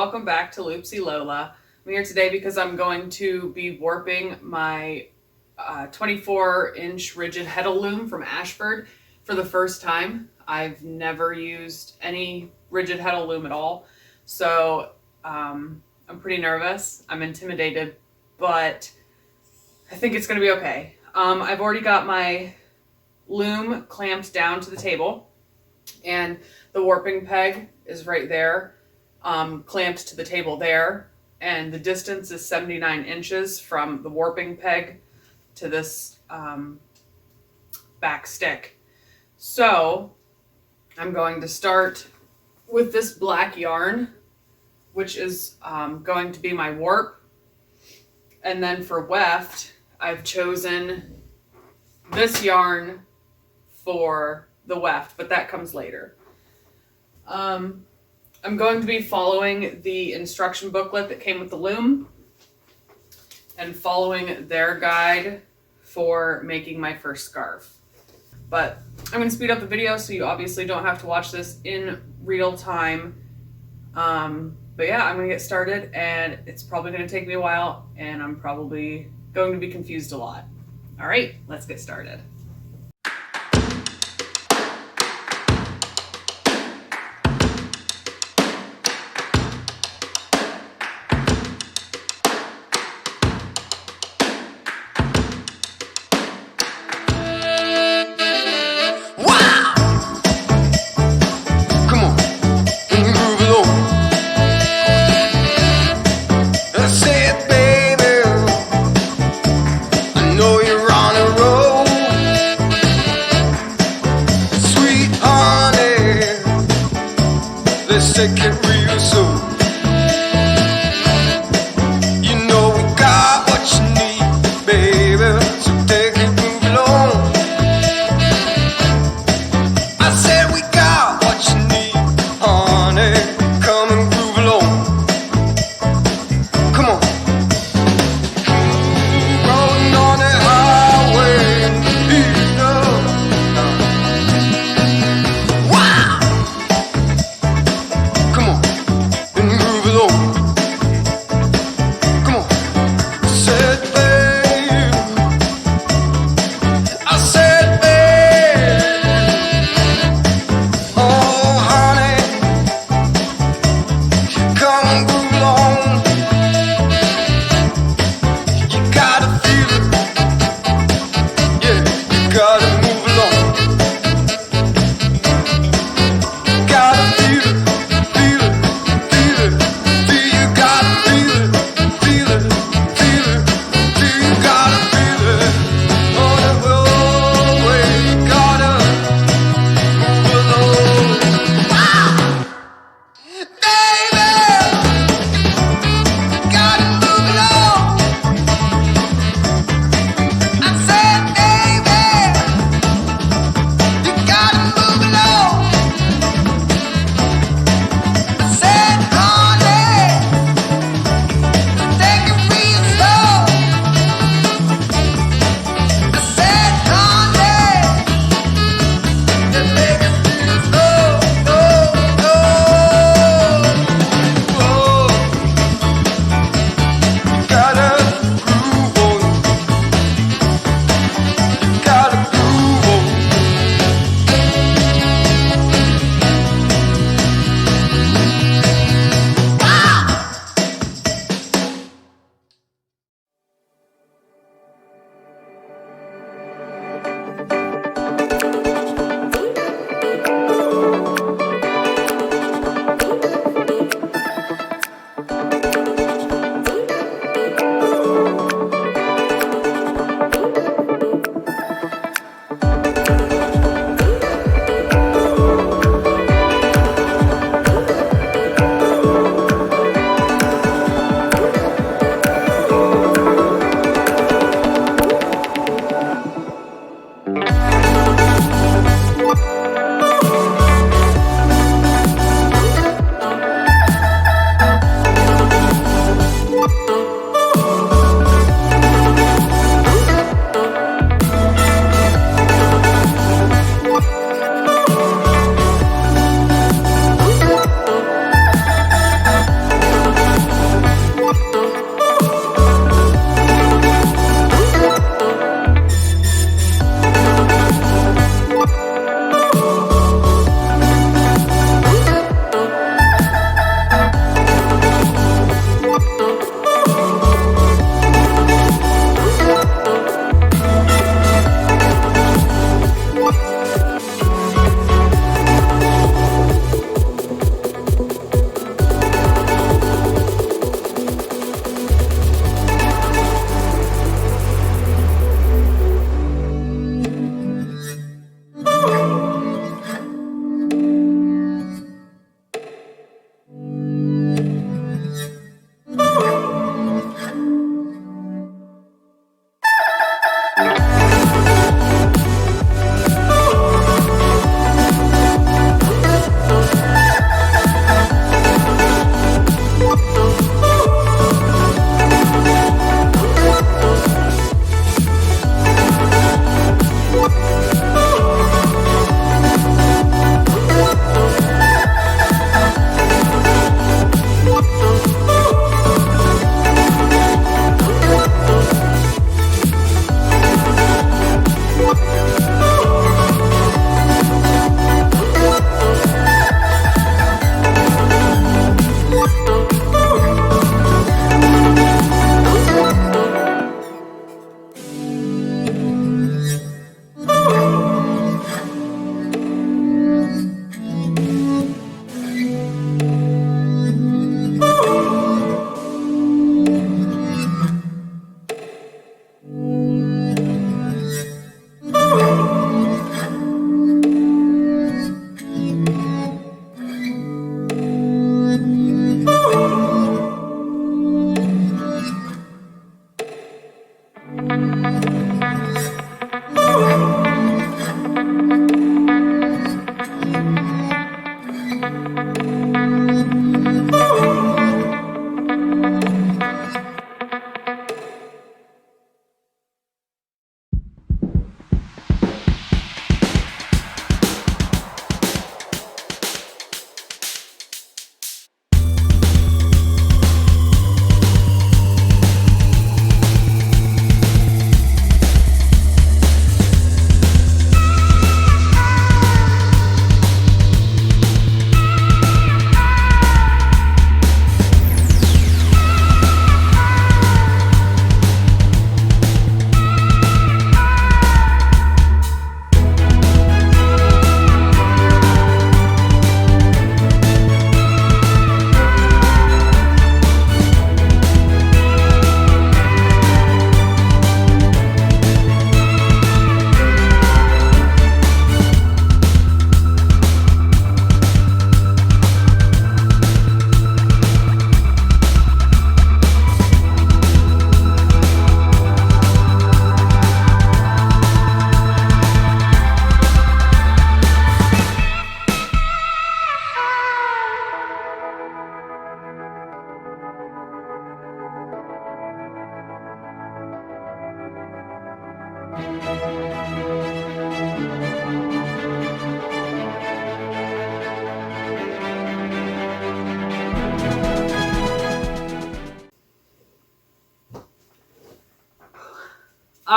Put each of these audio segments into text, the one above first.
welcome back to Loopsy Lola. I'm here today because I'm going to be warping my 24-inch rigid Heddle Loom from Ashford for the first time. I've never used any rigid Heddle Loom at all, so I'm pretty nervous. I'm intimidated, but I think it's going to be okay. I've already got my loom clamped down to the table, and the warping peg is right there, clamped to the table there, and the distance is 79 inches from the warping peg to this back stick. So I'm going to start with this black yarn, which is going to be my warp, and then for weft I've chosen this yarn for the weft, but that comes later. I'm going to be following the instruction booklet that came with the loom and following their guide for making my first scarf. But I'm going to speed up the video so you obviously don't have to watch this in real time. But yeah, I'm going to get started, and it's probably going to take me a while, and I'm probably going to be confused a lot. All right, let's get started. Let's take it real soon. You know we got what you need, baby, so take it, move along. I said we got what you need, honey, come and groove along. Come on. Rolling on the highway, you know. Wow. Come on.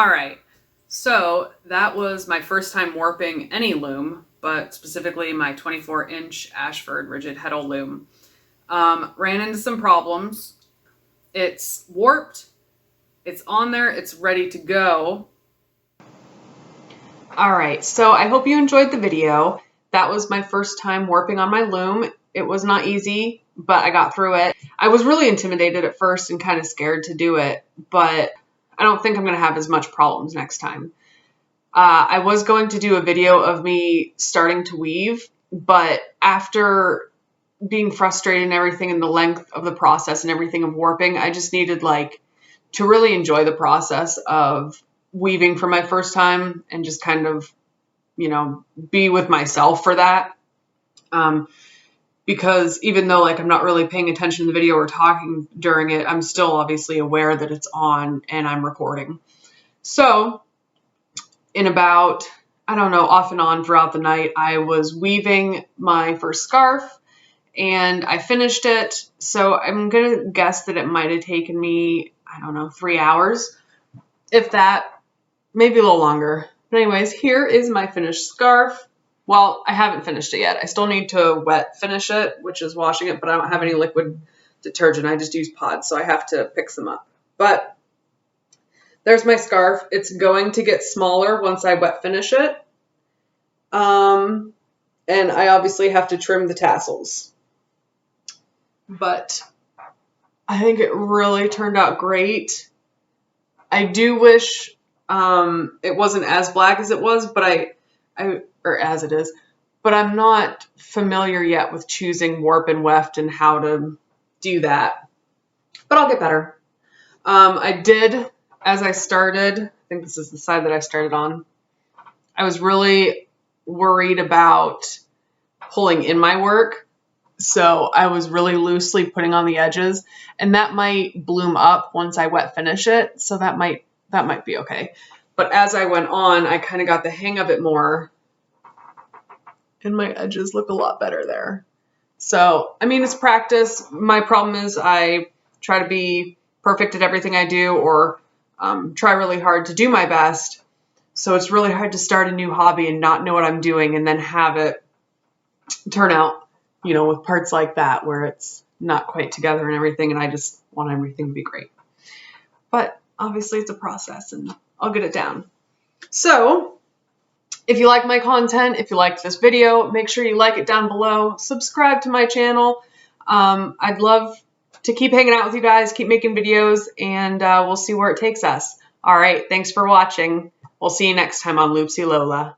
All right, so that was my first time warping any loom, but specifically my 24-inch Ashford rigid Heddle Loom. Ran into some problems. It's warped, it's on there, it's ready to go. All right, so I hope you enjoyed the video. That was my first time warping on my loom. It was not easy, but I got through it. I was really intimidated at first and kind of scared to do it, but I don't think I'm going to have as much problems next time. I was going to do a video of me starting to weave, but after being frustrated and everything and the length of the process and everything of warping, I just needed to really enjoy the process of weaving for my first time and just kind of, be with myself for that. Because even though I'm not really paying attention to the video or talking during it, I'm still obviously aware that it's on and I'm recording. So in about, I don't know, off and on throughout the night, I was weaving my first scarf and I finished it. So I'm going to guess that it might have taken me, I don't know, 3 hours, if that, maybe a little longer. But anyways, here is my finished scarf. Well, I haven't finished it yet. I still need to wet finish it, which is washing it, but I don't have any liquid detergent. I just use pods, so I have to pick them up. But there's my scarf. It's going to get smaller once I wet finish it. And I obviously have to trim the tassels. But I think it really turned out great. I do wish it wasn't as black as it was, but or as it is, but I'm not familiar yet with choosing warp and weft and how to do that, but I'll get better. I did, as I started, I think this is the side that I started on, I was really worried about pulling in my work. So I was really loosely putting on the edges, and that might bloom up once I wet finish it. So that might be okay. But as I went on, I kind of got the hang of it more, and my edges look a lot better there. So, I mean, it's practice. My problem is I try to be perfect at everything I do, or try really hard to do my best. So it's really hard to start a new hobby and not know what I'm doing and then have it turn out, with parts like that where it's not quite together and everything, and I just want everything to be great. But obviously it's a process, and I'll get it down. So if you like my content, if you liked this video, make sure you like it down below. Subscribe to my channel. I'd love to keep hanging out with you guys, keep making videos, and we'll see where it takes us. All right, thanks for watching. We'll see you next time on Loopsy Lola.